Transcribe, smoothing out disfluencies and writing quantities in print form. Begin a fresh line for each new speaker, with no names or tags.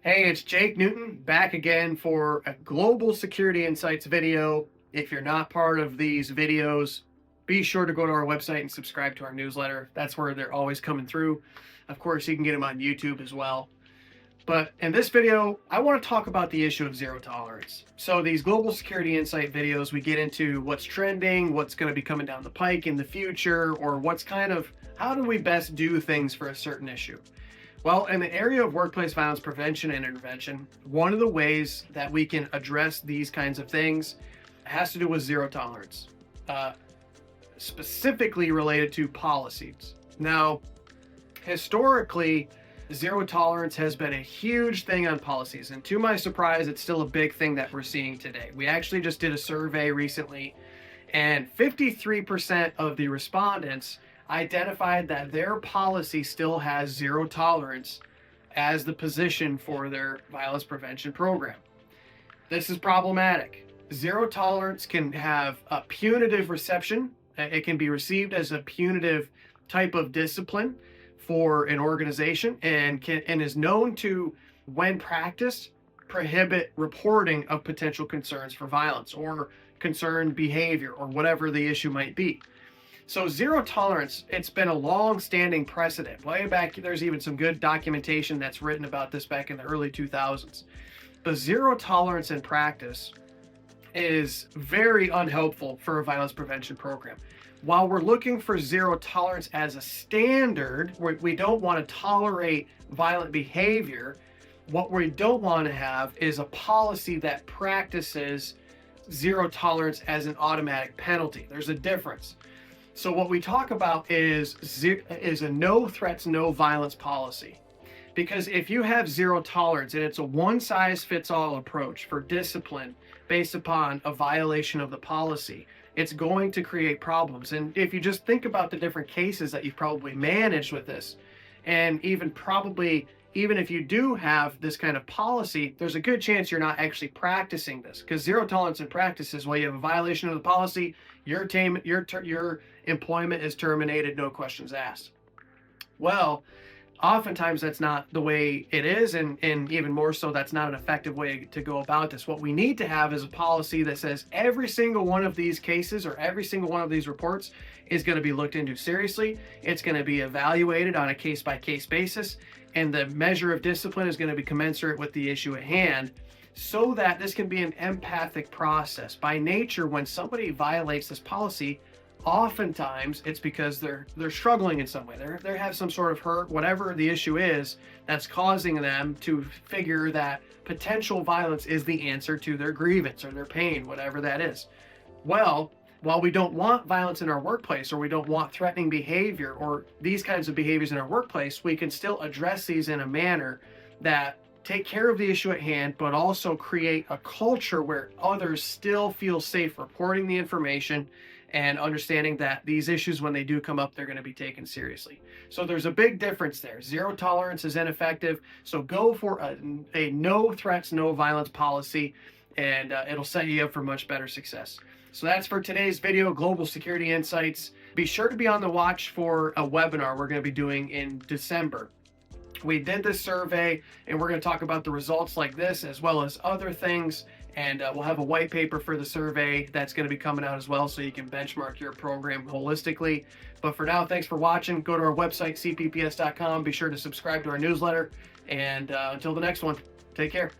Hey, it's Jake Newton back again for a Global Security Insights video. If you're not part of these videos, be sure to go to our website and subscribe to our newsletter. That's where they're always coming through. Of course, you can get them on YouTube as well. But in this video, I want to talk about the issue of zero tolerance. So these Global Security Insight videos, we get into what's trending, what's going to be coming down the pike in the future, or what's how do we best do things for a certain issue. Well, in the area of workplace violence prevention and intervention, one of the ways that we can address these kinds of things has to do with zero tolerance, specifically related to policies. Now, historically, zero tolerance has been a huge thing on policies, and to my surprise, it's still a big thing that we're seeing today. We actually just did a survey recently, and 53% of the respondents identified that their policy still has zero tolerance as the position for their violence prevention program. This is problematic. Zero tolerance can have a punitive reception. It can be received as a punitive type of discipline for an organization and is known to, when practiced, prohibit reporting of potential concerns for violence or concerned behavior or whatever the issue might be. So zero tolerance, it's been a long-standing precedent. Way back, there's even some good documentation that's written about this back in the early 2000s. But zero tolerance in practice is very unhelpful for a violence prevention program. While we're looking for zero tolerance as a standard, we don't want to tolerate violent behavior, what we don't want to have is a policy that practices zero tolerance as an automatic penalty. There's a difference. So what we talk about is a no threats, no violence policy. Because if you have zero tolerance and it's a one-size-fits-all approach for discipline based upon a violation of the policy, it's going to create problems. And if you just think about the different cases that you've probably managed with this, and even if you do have this kind of policy, there's a good chance you're not actually practicing this, because zero tolerance in practice is, well, you have a violation of the policy, your employment is terminated, no questions asked. Well, oftentimes that's not the way it is, and even more so, that's not an effective way to go about this. What we need to have is a policy that says every single one of these cases or every single one of these reports is going to be looked into seriously. It's going to be evaluated on a case-by-case basis, and the measure of discipline is going to be commensurate with the issue at hand, so that this can be an empathic process. By nature, when somebody violates this policy, oftentimes it's because they're struggling in some way. They have some sort of hurt, whatever the issue is, that's causing them to figure that potential violence is the answer to their grievance or their pain, whatever that is. Well, while we don't want violence in our workplace, or we don't want threatening behavior or these kinds of behaviors in our workplace, we can still address these in a manner that take care of the issue at hand, but also create a culture where others still feel safe reporting the information and understanding that these issues, when they do come up, they're going to be taken seriously. So there's a big difference there. Zero tolerance is ineffective. So go for a no threats, no violence policy, and it'll set you up for much better success. So that's for today's video, Global Security Insights. Be sure to be on the watch for a webinar we're going to be doing in December. We did this survey, and we're going to talk about the results like this as well as other things, and we'll have a white paper for the survey that's going to be coming out as well, so you can benchmark your program holistically. But for now, thanks for watching. Go to our website, cpps.com. Be sure to subscribe to our newsletter, and until the next one, take care.